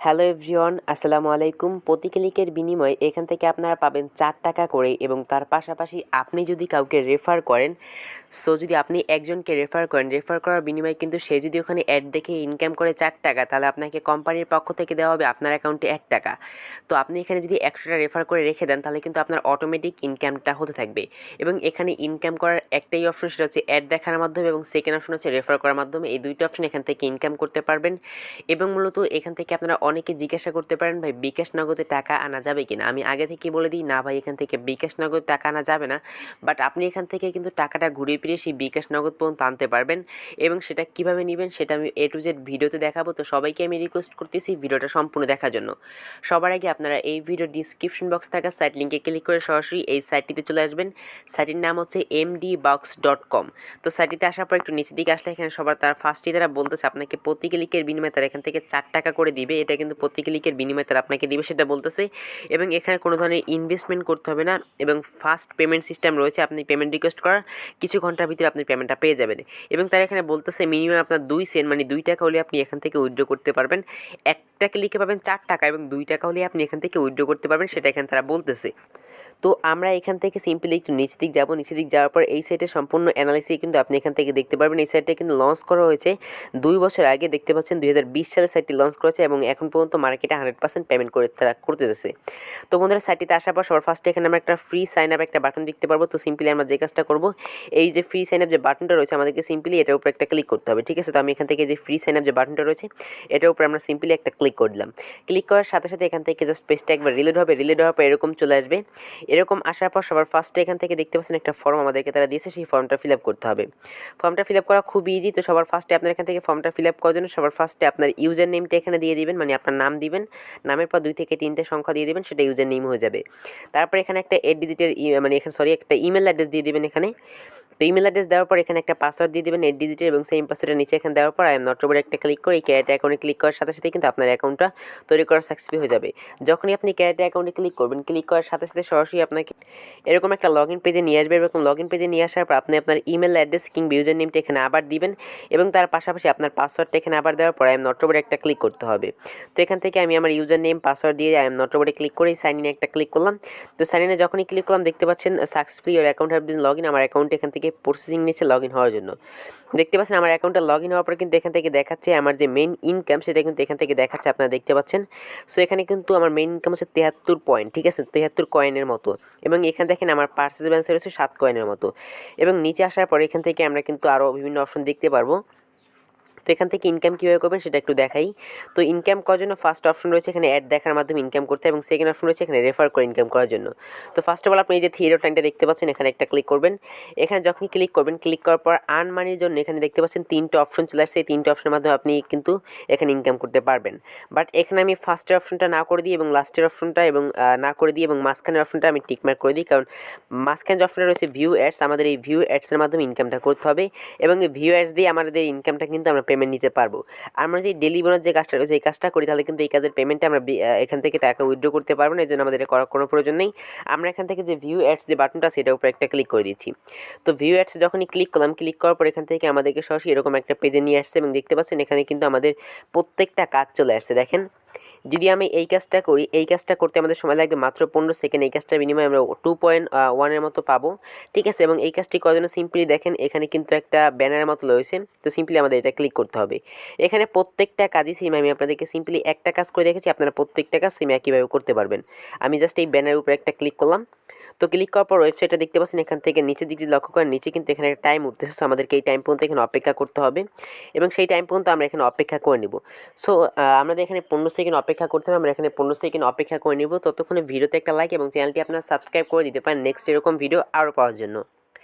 Hello everyone, আসসালামু আলাইকুম। প্রতি ক্লিকের বিনিময়ে এখান থেকে আপনারা পাবেন 4 টাকা করে, এবং তার পাশাপাশি আপনি যদি কাউকে রেফার করেন, যদি আপনি একজনকে রেফার করেন, রেফার করার বিনিময়ে কিন্তু সে যদি ওখানে অ্যাড দেখে ইনকাম করে 4 টাকা, তাহলে আপনাকে কোম্পানির পক্ষ থেকে দেওয়া হবে আপনার অ্যাকাউন্টে 1 টাকা। তো আপনি এখানে যদি 100টা রেফার করে রেখে দেন, তাহলে কিন্তু আপনার অটোমেটিক ইনকামটা হতে থাকবে। এবং এখানে ইনকাম করার একটাই অপশন, সেটা হচ্ছে অ্যাড দেখার মাধ্যমে, এবং সেকেন্ড অপশন হচ্ছে রেফার করার মাধ্যমে। এই দুইটা অপশন এখান থেকে ইনকাম করতে পারবেন। এবং মূলত এখান থেকে আপনারা অনেকে জিজ্ঞাসা করতে পারেন, ভাই বিকাশ নগদে টাকা আনা যাবে কিনা। আমি আগে থেকে বলে দিই, না ভাই, এখান থেকে বিকাশ নগদ টাকা আনা যাবে না। বাট আপনি এখান থেকে কিন্তু টাকাটা ঘুরিয়ে ফিরিয়ে সেই বিকাশ নগদ পর্যন্ত আনতে পারবেন। এবং সেটা কিভাবে নেবেন সেটা আমি A to Z ভিডিওতে দেখাবো। তো সবাইকে আমি রিকোয়েস্ট করতেছি ভিডিওটা সম্পূর্ণ দেখার জন্য। সবার আগে আপনারা এই ভিডিও ডিসক্রিপশন বক্স থাকা সাইট লিঙ্কে ক্লিক করে সরাসরি এই সাইটটিতে চলে আসবেন। সাইটের নাম হচ্ছে mdbox.com। তো সাইটটিতে আসার পর একটু নিচের দিকে আসলে এখানে সবার তার ফার্স্টই তারা বলতেছে আপনাকে প্রতি ক্লিকের বিনিময়ে তারা এখান থেকে 4 টাকা করে দিবে। এটা কিন্তু প্রতি ক্লিকের বিনিময়ে তারা আপনাকে দিবে সেটা বলতেছে। এবং এখানে কোনো ধরনের ইনভেস্টমেন্ট করতে হবে না, এবং ফাস্ট পেমেন্ট সিস্টেম রয়েছে। আপনি পেমেন্ট রিকোয়েস্ট করার কিছু ঘন্টার ভিতরে আপনি পেমেন্টটা পেয়ে যাবেন। এবং তারা এখানে বলতেছে মিনিমাম আপনার 2 সেন্ট মানে 2 টাকা হলে আপনি এখান থেকে উইথড্র করতে পারবেন। একটা ক্লিকে পাবেন 4 টাকা, এবং 2 টাকা হলে আপনি এখান থেকে উইথড্র করতে পারবেন, সেটা এখানে তারা বলতেছে। তো আমরা এখান থেকে সিম্পলি একটু নিচ দিক যাব। নিচের দিক যাওয়ার পর এই সাইটের সম্পূর্ণ অ্যানালিসিস কিন্তু আপনি এখান থেকে দেখতে পারবেন। এই সাইটটা কিন্তু লঞ্চ করা হয়েছে 2 বছর আগে, দেখতে পাচ্ছেন 2020 সালে সাইটটি লঞ্চ করেছে, এবং এখন পর্যন্ত মার্কেটে 100% পেমেন্ট করে তারা করতেছে। তো বন্ধুরা, সাইটটিতে আসার পর সবার ফার্স্টে এখানে আমরা একটা ফ্রি সাইন আপ একটা বাটন দেখতে পারবো। তো সিম্পলি আমরা যে কাজটা করব, এই যে ফ্রি সাইন আপ যে বাটনটা রয়েছে, আমাদেরকে সিম্পলি এটার উপর একটা ক্লিক করতে হবে, ঠিক আছে। তো আমি এখান থেকে যে ফ্রি সাইন আপ যে বাটনটা রয়েছে এটার উপর আমরা সিম্পলি একটা ক্লিক করে দিলাম। ক্লিক করার সাথে সাথে এখান থেকে জাস্ট পেজটা একবার রিলোড হবে। রিলোড হওয়ার পর এরকম চলে আসবে। এরকম আসার পর সবার ফার্স্টে এখান থেকে দেখতে পাচ্ছেন একটা ফর্ম আমাদেরকে তারা দিয়েছে, সেই ফর্মটা ফিল আপ করতে হবে। ফর্মটা ফিল আপ করা খুব ইজি। তো সবার ফার্স্টে আপনার এখান থেকে ফর্মটা ফিল আপ করার জন্য সবার ফার্স্টে আপনার ইউজার নেমটা এখানে দিয়ে দিবেন, মানে আপনার নাম দিবেন, নামের পর 2 থেকে 3টে সংখ্যা দিয়ে দিবেন, সেটা ইউজার নেম হয়ে যাবে। তারপর এখানে একটা 8 ডিজিটের একটা ইমেল অ্যাড্রেস দিয়ে দিবেন এখানে। তো ইমেল অ্যাড্রেস দেওয়ার পর এখানে একটা পাসওয়ার্ড দিয়ে দেবেন 8 ডিজিটের, এবং সেম পাসওয়ার্ডের নিচে এখানে দেওয়ার পর আই এম নট রোবট একটা ক্লিক করে এই ক্যারেট অ্যাকাউন্টে ক্লিক করার সাথে সাথে কিন্তু আপনার অ্যাকাউন্টটা তৈরি করা সাকসেসফুল হয়ে যাবে। যখনই আপনি ক্যারেট অ্যাকাউন্টে ক্লিক করবেন, ক্লিক করার সাথে সাথে সরাসরি আপনাকে এরকম একটা লগ ইন পেজে নিয়ে আসবে। এরকম লগ ইন পেজে নিয়ে আসার পর আপনি আপনার ইমেল অ্যাড্রেস কিংবা ইউজার নেমটা এখানে আবার দিবেন, এবং তার পাশাপাশি আপনার পাসওয়ার্ডটা এখানে আবার দেওয়ার পর আই এম নট রোবট একটা ক্লিক করতে হবে। তো এখান থেকে আমি আমার ইউজার নেম পাসওয়ার্ড দিয়ে আই এম নট রোবটে ক্লিক করে সাইন ইনে একটা ক্লিক করলাম। তো সাইন ইনে যখনই ক্লিক করলাম দেখতে পাচ্ছেন successfully your account have been log in. আমার অ্যাকাউন্ট এখান থেকে প্রসেসিং নিচ্ছে লগ ইন হওয়ার জন্য। দেখতে পাচ্ছেন আমার অ্যাকাউন্টটা লগ ইন হওয়ার পর কিন্তু এখান থেকে দেখাচ্ছে আমার যে মেইন ইনকাম, সেটা কিন্তু এখান থেকে দেখাচ্ছে, আপনারা দেখতে পাচ্ছেন। সো এখানে কিন্তু আমার মেইন ইনকাম হচ্ছে 73 পয়েন্ট, ঠিক আছে, 73 কয়েনের মতো। এবং এখানে দেখেন আমার পার্সেস ব্যালেন্স রয়েছে 7 কয়েনের মতো। এবং নিচে আসার পর এখান থেকে আমরা কিন্তু আরও বিভিন্ন অপশন দেখতে পারবো। তো এখান থেকে ইনকাম কীভাবে করবেন সেটা একটু দেখাই। তো ইনকাম করার জন্য ফার্স্ট অপশন রয়েছে এখানে অ্যাড দেখার মাধ্যমে ইনকাম করতে, এবং সেকেন্ড অপশন রয়েছে এখানে রেফার করে ইনকাম করার জন্য। তো ফার্স্ট অফ অল আপনি এই যে থ্রি ডট লাইনটা দেখতে পাচ্ছেন, এখানে একটা ক্লিক করবেন। এখানে যখনই ক্লিক করবেন, ক্লিক করার পর আর্ন মানির জন্য এখানে দেখতে পাচ্ছেন 3টে অপশন চলে আসছে। এই 3টে অপশনের মাধ্যমে আপনি কিন্তু এখানে ইনকাম করতে পারবেন। বাট এখানে আমি ফার্স্টের অপশনটা না করে দিই, এবং লাস্টের অপশনটা এবং না করে দিই, এবং মাঝখানের অপশনটা আমি টিকমার্ক করে দিই, কারণ মাঝখানে যে অপশনটা রয়েছে ভিউ অ্যাডস, আমাদের এই ভিউ অ্যাডসের মাধ্যমে ইনকামটা করতে হবে, এবং এই ভিউ অ্যাডস দিয়ে আমাদের ইনকামটা কিন্তু আমরা পেমেন্ট নিতে পারবো। আমরা যদি ডেলি বোনাস যে কাজটা রয়েছে এই কাজটা করি, তাহলে কিন্তু এই কাজের পেমেন্টে আমরা এখান থেকে টাকা উইথড্র করতে পারবো না। এই জন্য আমাদের এটা করার কোনো প্রয়োজন নেই। আমরা এখান থেকে যে ভিউ অ্যাডস যে বাটনটা সেটার উপরে একটা ক্লিক করে দিচ্ছি। তো ভিউ অ্যাডস যখনই ক্লিক করলাম, ক্লিক করার পর এখান থেকে আমাদেরকে সরাসরি এরকম একটা পেজে নিয়ে আসছে, এবং দেখতে পাচ্ছেন এখানে কিন্তু আমাদের প্রত্যেকটা কাজ চলে আসছে। দেখেন, যদি আমি এই কাজটা করি, এই কাজটা করতে আমাদের সময় লাগবে মাত্র 15 সেকেন্ড। এই কাজটার বিনিময়ে আমরা 2.1 মতো পাবো, ঠিক আছে। এবং এই কাজটি করার জন্য সিম্পলি দেখেন এখানে কিন্তু একটা ব্যানারের মতো রয়েছে। তো সিম্পলি আমাদের এটা ক্লিক করতে হবে। এখানে প্রত্যেকটা কাজই সেম। আমি আপনাদেরকে সিম্পলি একটা কাজ করে দেখেছি, আপনারা প্রত্যেকটা কাজ সেম একইভাবে করতে পারবেন। আমি জাস্ট এই ব্যানারের উপরে একটা ক্লিক করলাম। তো ক্লিক করার পর ওয়েবসাইটটা দেখতে পাচ্ছেন, এখান থেকে নিচের দিকে লক্ষ্য করেন, নিচে কিন্তু এখানে একটা টাইম উঠতেছে। সো আমাদেরকে এই টাইম পর্যন্ত এখানে অপেক্ষা করতে হবে, এবং সেই টাইম পর্যন্ত আমরা এখানে অপেক্ষা করে নেব। সো আমাদের এখানে 15 সেকেন্ড অপেক্ষা করতে হবে। আমরা এখানে 15 সেকেন্ড অপেক্ষা করে নেব। ততক্ষণে ভিডিওতে একটা লাইক এবং চ্যানেলটি আপনারা সাবস্ক্রাইব করে দিতে পারেন নেক্সট এরকম ভিডিও আরও পাওয়ার জন্য।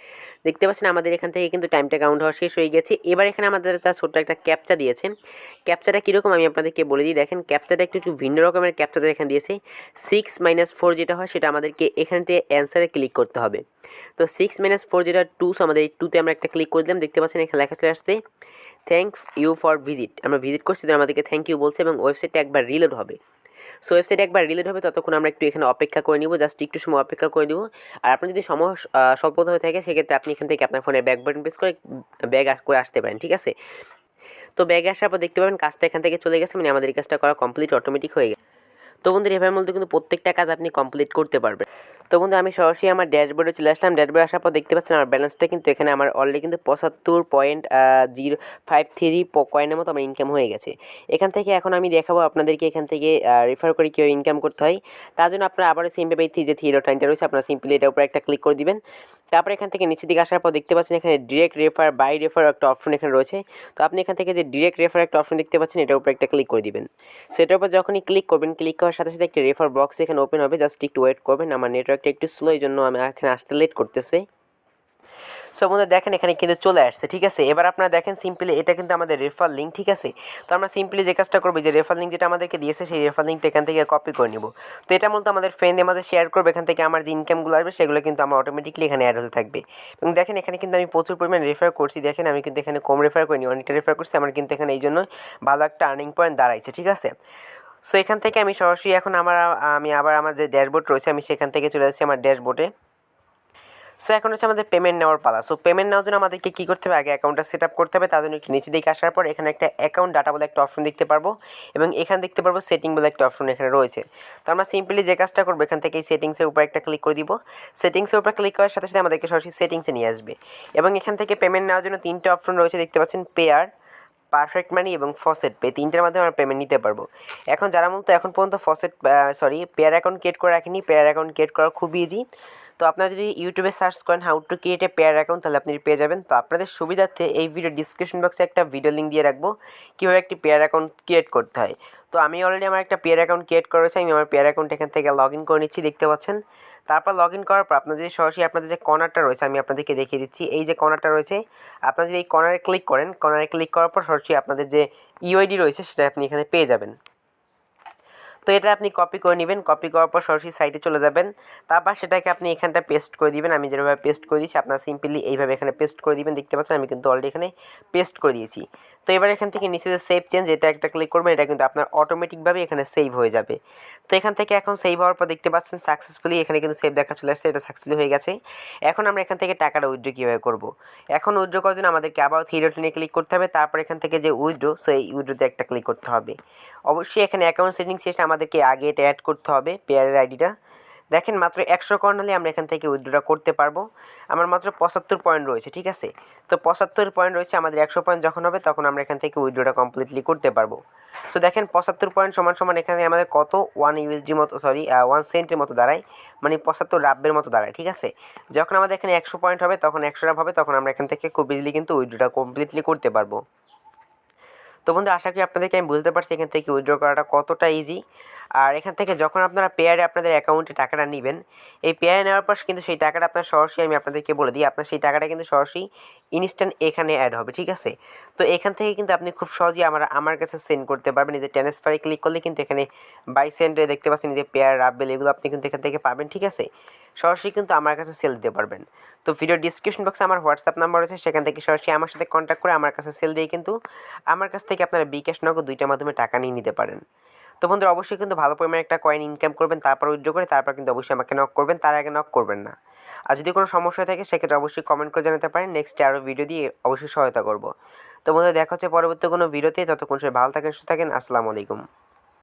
দেখতে পাচ্ছেন আমাদের এখান থেকে কিন্তু টাইমটা কাউন্ট হওয়া শেষ হয়ে গেছে। এবার এখানে আমাদের তার ছোট্ট একটা ক্যাপচা দিয়েছে। ক্যাপচাটা কীরকম আমি আপনাদেরকে বলে দিই। দেখেন, ক্যাপচাটা একটু ভিন্ন রকমের ক্যাপচাটা এখানে দিয়েছে। 6 - 4 যেটা হয় সেটা আমাদেরকে এখান থেকে অ্যান্সারে ক্লিক করতে হবে। তো 6 - 4 যেটা 2, আমাদের এই 2তে আমরা একটা ক্লিক করে দিলাম। দেখতে পাচ্ছেন এখানে লেখা চলে আসছে থ্যাংক ইউ ফর ভিজিট। আমরা ভিজিট করছি, তো আমাদেরকে থ্যাংক ইউ বলছে, এবং ওয়েবসাইটটা একবার রিলোড হবে। সো ওয়েবসাইট একবার রিলোড হবে, ততক্ষণ আমরা একটু এখানে অপেক্ষা করে নিব, জাস্ট একটু সময় অপেক্ষা করে দেবো। আর আপনার যদি সময় স্বল্পতা হয়ে থাকে, সেক্ষেত্রে আপনি এখান থেকে আপনার ফোনের ব্যাক বাটন প্রেস করে ব্যাক করে আসতে পারেন, ঠিক আছে। তো ব্যাগে আসার পর দেখতে পাবেন কাজটা এখান থেকে চলে গেছে, মানে আমাদের এই কাজটা করা কমপ্লিট অটোমেটিক হয়ে গেছে। তো বন্ধুরা এভাবে মধ্যে কিন্তু প্রত্যেকটা কাজ আপনি কমপ্লিট করতে পারবেন। তো বন্ধু আমি সরাসরি আমার ড্যাশবোর্ডে চলে আসলাম। ড্যাশবোর্ডে আসার পর দেখতে পাচ্ছেন আমার ব্যালেন্সটা কিন্তু এখানে আমার অলরেডি কিন্তু 75.053 কয়েনের মতো আমার ইনকাম হয়ে গেছে। এখান থেকে এখন আমি দেখাবো আপনাদেরকে এখান থেকে রেফার করে কীভাবে ইনকাম করতে হয়। তার জন্য আপনারা আবারও সিম্পলি যে থ্রি ডট লাইনটা রয়েছে আপনারা সিম্পলি এটার উপর একটা ক্লিক করে দিবেন। তারপর এখান থেকে নিচের দিকে আসার পর দেখতে পাচ্ছেন এখানে ডিরেক্ট রেফার বাই রেফার একটা অপশন এখানে রয়েছে। তো আপনি এখান থেকে যে ডিরেক্ট রেফার একটা অপশন দেখতে পাচ্ছেন এটার উপর একটা ক্লিক করে দিবেন। সেটার উপর যখনই ক্লিক করবেন, ক্লিক করার সাথে সাথে একটা রেফার বক্স এখানে ওপেন হবে, জাস্ট একটু ওয়েট করবেন। আমার নেটওয়ার্কটা একটু স্লো, এই জন্য আমি এখানে আসতে লেট করতেছে। সো বন্ধুরা দেখেন এখানে কিন্তু চলে আসছে, ঠিক আছে। এবার আপনারা দেখেন সিম্পলি এটা কিন্তু আমাদের রেফার লিঙ্ক, ঠিক আছে। তো আমরা সিম্পলি যে কাজটা করবো, যে রেফার লিঙ্ক যেটা আমাদেরকে দিয়েছে সেই রেফার লিঙ্কটা এখান থেকে কপি করে নিব। তো এটা মূলত আমাদের ফ্রেন্ডের মাঝে শেয়ার করবে, এখান থেকে আমার যে ইনকামগুলো আসবে সেগুলো কিন্তু আমার অটোমেটিকলি এখানে অ্যাড হতে থাকবে। এবং দেখেন এখানে কিন্তু আমি প্রচুর পরিমাণ রেফার করছি, দেখেন আমি কিন্তু এখানে কম রেফার করিনি, অনেকটা রেফার করছি, আমার কিন্তু এখানে এই জন্য ভালো একটা আর্নিং পয়েন্ট দাঁড়াইছে, ঠিক আছে। সো এখান থেকে আমি সরাসরি এখন আমি আবার আমার যে ড্যাশবোর্ড রয়েছে আমি সেখান থেকে চলে যাচ্ছি আমার ড্যাশবোর্ডে। সো এখন হচ্ছে আমাদের পেমেন্ট নেওয়ার পালা। সো পেমেন্ট নেওয়ার জন্য আমাদেরকে কী করতে হবে, আগে অ্যাকাউন্টটা সেট আপ করতে হবে। তার জন্য একটু নিচে দিকে আসার পর এখানে একটা অ্যাকাউন্ট ডাটা বলে একটা অপশন দেখতে পারবো, এবং এখানে দেখতে পারবো সেটিং বলে একটা অপশন এখানে রয়েছে। তো আমরা সিম্পলি যে কাজটা করবো এখান থেকে এই সেটিংসের উপর একটা ক্লিক করে দিব। সেটিংসের উপর ক্লিক করার সাথে সাথে আমাদেরকে সরাসরি সেটিংসে নিয়ে আসবে, এবং এখান থেকে পেমেন্ট নেওয়ার জন্য তিনটে অপশন রয়েছে দেখতে পাচ্ছেন, পেয়ার, পারফেক্ট মানি এবং ফসেট পে, তিনটের মাধ্যমে আমরা পেমেন্ট নিতে পারবো। এখন যারা মূলত এখন পর্যন্ত পেয়ার অ্যাকাউন্ট ক্রিয়েট করে রাখেনি, পেয়ার অ্যাকাউন্ট ক্রিয়েট করা খুব ইজি। তো আপনারা যদি ইউটিউবে সার্চ করেন how to create a pair account, তাহলে আপনি পেয়ে যাবেন। তো আপনাদের সুবিধার্থে এই ভিডিও ডিসক্রিপশন বক্সে একটা ভিডিও লিঙ্ক দিয়ে রাখবো কীভাবে একটি পেয়ার অ্যাকাউন্ট ক্রিয়েট করতে হয়। তো আমি অলরেডি আমার একটা পেয়ার অ্যাকাউন্ট ক্রিয়েট করেছি, আমি আমার পেয়ার অ্যাকাউন্ট এখান থেকে লগ ইন করে নিচ্ছি, দেখতে পাচ্ছেন। তারপর লগ ইন করার পর আপনাদের সরাসরি আপনাদের যে কর্নারটা রয়েছে আমি আপনাদেরকে দেখিয়ে দিচ্ছি, এই যে কর্নারটা রয়েছে আপনারা যদি এই কর্নারে ক্লিক করেন, কর্নারে ক্লিক করার পর সরাসরি আপনাদের যে ইউআইডি রয়েছে সেটা আপনি এখানে পেয়ে যাবেন। তো এটা আপনি কপি করে নেবেন, কপি করার পর সরাসরি সাইটে চলে যাবেন। তারপর সেটাকে আপনি এখানটা পেস্ট করে দিবেন, আমি যেভাবে পেস্ট করে দিয়েছি আপনারা সিম্পলি এইভাবে এখানে পেস্ট করে দিবেন, দেখতে পাচ্ছেন আমি কিন্তু অলরেডি এখানে পেস্ট করে দিয়েছি। তো এবার এখান থেকে নিচে যে সেভ চেঞ্জ এটা একটা ক্লিক করবেন, এটা কিন্তু আপনার অটোমেটিকভাবে এখানে সেভ হয়ে যাবে। তো এখান থেকে এখন সেভ হওয়ার পর দেখতে পাচ্ছেন সাকসেসফুলি এখানে কিন্তু সেভ দেখা চলে আসছে, এটা সাকসেসফুলি হয়ে গেছে। এখন আমরা এখান থেকে টাকাটা উইথড্র কীভাবে করবো, এখন উইথড্র করার জন্য আমাদেরকে আবার থ্রি ডট লাইনে ক্লিক করতে হবে। তারপর এখান থেকে যে উইথড্র, সো এই উইথড্রোতে একটা ক্লিক করতে হবে। অবশ্যই এখানে অ্যাকাউন্ট সেটিংস শেষে আমাদেরকে আগে এটা অ্যাড করতে হবে পেয়ারের আইডিটা। দেখেন মাত্র 100 কয়েন হলে আমরা এখান থেকে উইথড্রটা করতে পারবো। আমার মাত্র 75 পয়েন্ট রয়েছে, ঠিক আছে। তো 75 পয়েন্ট রয়েছে, আমাদের 100 পয়েন্ট যখন হবে তখন আমরা এখান থেকে উইথড্রটা কমপ্লিটলি করতে পারবো। সো দেখেন 75 পয়েন্ট সমান সমান এখানে আমাদের কত 1 ইউএসডি মতো 1 সেন্টের মতো দাঁড়ায়, মানে 75 রাব্বের মতো দাঁড়ায়, ঠিক আছে। যখন আমাদের এখানে 100 পয়েন্ট হবে তখন 100 রাব হবে, তখন আমরা এখান থেকে খুব ইজিলি কিন্তু উইথড্রটা কমপ্লিটলি করতে পারবো। তো বন্ধু আশা করি আপনাদেরকে আমি বুঝতে পারছি এখান থেকে উইথড্র করাটা কতটা ইজি। আর এখান থেকে যখন আপনারা পেয়ারে আপনাদের অ্যাকাউন্টে টাকাটা নেবেন, এই পেয়ারে নেওয়ার পর কিন্তু সেই টাকাটা আপনার সরাসরি আমি আপনাদেরকে বলে দিই, আপনার সেই টাকাটা কিন্তু সরাসরি ইনস্ট্যান্ট এখানে অ্যাড হবে, ঠিক আছে। তো এখান থেকে কিন্তু আপনি খুব সহজেই আমার কাছে সেন্ড করতে পারবেন। এই যে ট্রান্সফারে ক্লিক করলে কিন্তু এখানে বাই সেন্ডে দেখতে পাচ্ছেন যে পেয়ার রাব্বেল এগুলো আপনি কিন্তু এখান থেকে পাবেন, ঠিক আছে। সরাসরি কিন্তু আমার কাছে সেল দিতে পারবেন। তো ভিডিও ডিসক্রিপশন বক্সে আমার হোয়াটসঅ্যাপ নাম্বার রয়েছে, সেখান থেকে সরাসরি আমার সাথে কন্ট্যাক্ট করে আমার কাছে সেল দিয়ে কিন্তু আমার কাছ থেকে আপনারা বিকাশ নগদ দুইটার মাধ্যমে টাকা নিয়ে নিতে পারেন। তো বন্ধুরা অবশ্যই কিন্তু ভালো পরিমাণে একটা কয়েন ইনকাম করবেন, তারপর উইথড্র করে তারপর কিন্তু অবশ্যই আমাকে নক করবেন, তার আগে নক করবেন না। আর যদি কোনো সমস্যা থাকে সেক্ষেত্রে অবশ্যই কমেন্ট করে জানাতে পারেন, নেক্সটে আরও ভিডিও দিয়ে অবশ্যই সহায়তা করব। তো বন্ধুরা দেখা হচ্ছে পরবর্তী কোনো ভিডিওতে, ততক্ষণ সবাই ভালো থাকেন, সুস্থ থাকেন, আসসালামু আলাইকুম।